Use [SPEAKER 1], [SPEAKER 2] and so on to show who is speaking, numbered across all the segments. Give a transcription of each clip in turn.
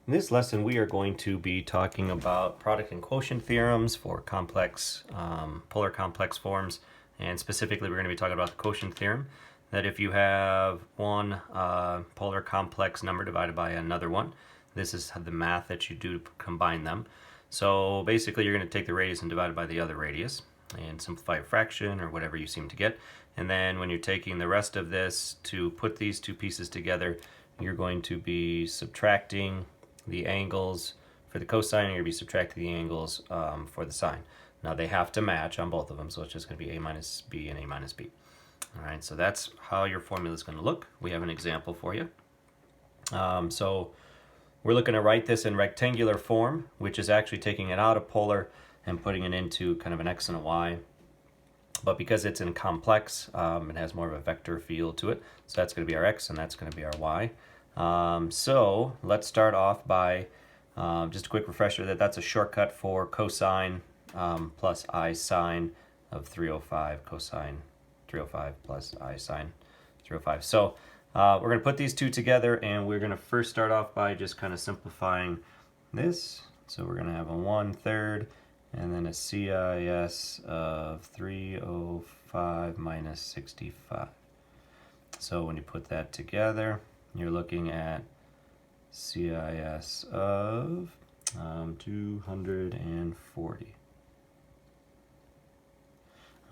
[SPEAKER 1] In this lesson, we are going to be talking about product and quotient theorems for complex, polar complex forms, and specifically we're going to be talking about the quotient theorem, that if you have one polar complex number divided by another one, this is the math that you do to combine them. So basically you're going to take the radius and divide it by the other radius and simplify a fraction or whatever you seem to get. And then when you're taking the rest of this to put these two pieces together, you're going to be subtracting the angles for the cosine, and you're going to be subtracting the angles for the sine. Now they have to match on both of them, so it's just going to be a minus b and a minus b. All right, so that's how your formula is going to look. We have an example for you. So we're looking to write this in rectangular form, which is actually taking it out of polar and putting it into kind of an x and a y. But because it's in complex, it has more of a vector feel to it. So that's going to be our x and that's going to be our y. So let's start off by just a quick refresher that that's a shortcut for cosine plus I sine of 305, cosine 305 plus I sine 305. So we're going to put these two together, and we're going to first start off by just kind of simplifying this. So we're going to have a 1/3 and then a CIS of 305 minus 65. So when you put that together, you're looking at CIS of 240.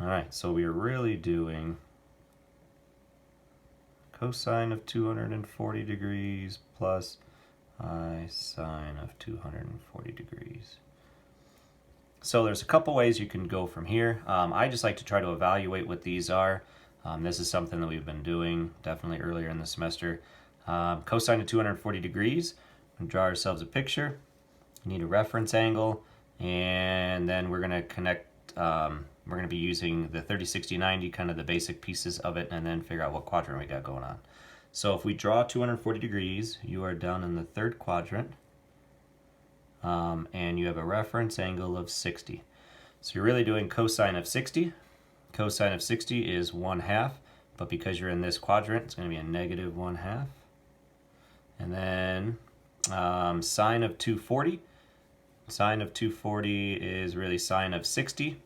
[SPEAKER 1] All right, so we are really doing cosine of 240 degrees plus I sine of 240 degrees. So there's a couple ways you can go from here. I just like to try to evaluate what these are. This is something that we've been doing definitely earlier in the semester. Cosine of 240 degrees, we'll draw ourselves a picture. We need a reference angle, and then we're going to connect, we're going to be using the 30, 60, 90, kind of the basic pieces of it, and then figure out what quadrant we got going on. So if we draw 240 degrees, you are down in the third quadrant, and you have a reference angle of 60. So you're really doing cosine of 60. Cosine of 60 is 1/2, but because you're in this quadrant, it's going to be a negative 1/2. And then sine of 240. Sine of 240 is really sine of 60.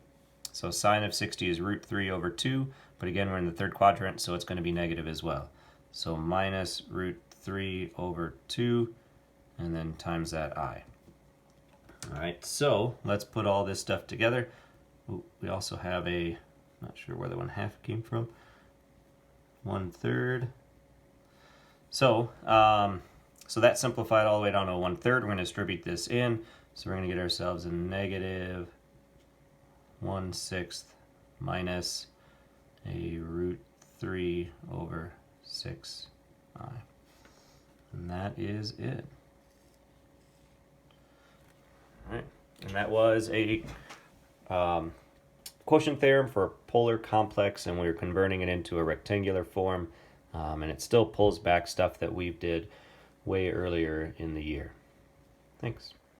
[SPEAKER 1] So sine of 60 is root 3 over 2. But again, we're in the third quadrant, so it's going to be negative as well. So minus root 3 over 2, and then times that I. All right, so let's put all this stuff together. Ooh, we also have a, not sure where the 1/2 came from, 1/3. So, so that simplified all the way down to 1/3. We're going to distribute this in. So we're going to get ourselves a negative 1/6 minus a root 3 over 6i. And that is it. All right. And that was a quotient theorem for a polar complex, and we were converting it into a rectangular form. And it still pulls back stuff that we did way earlier in the year. Thanks.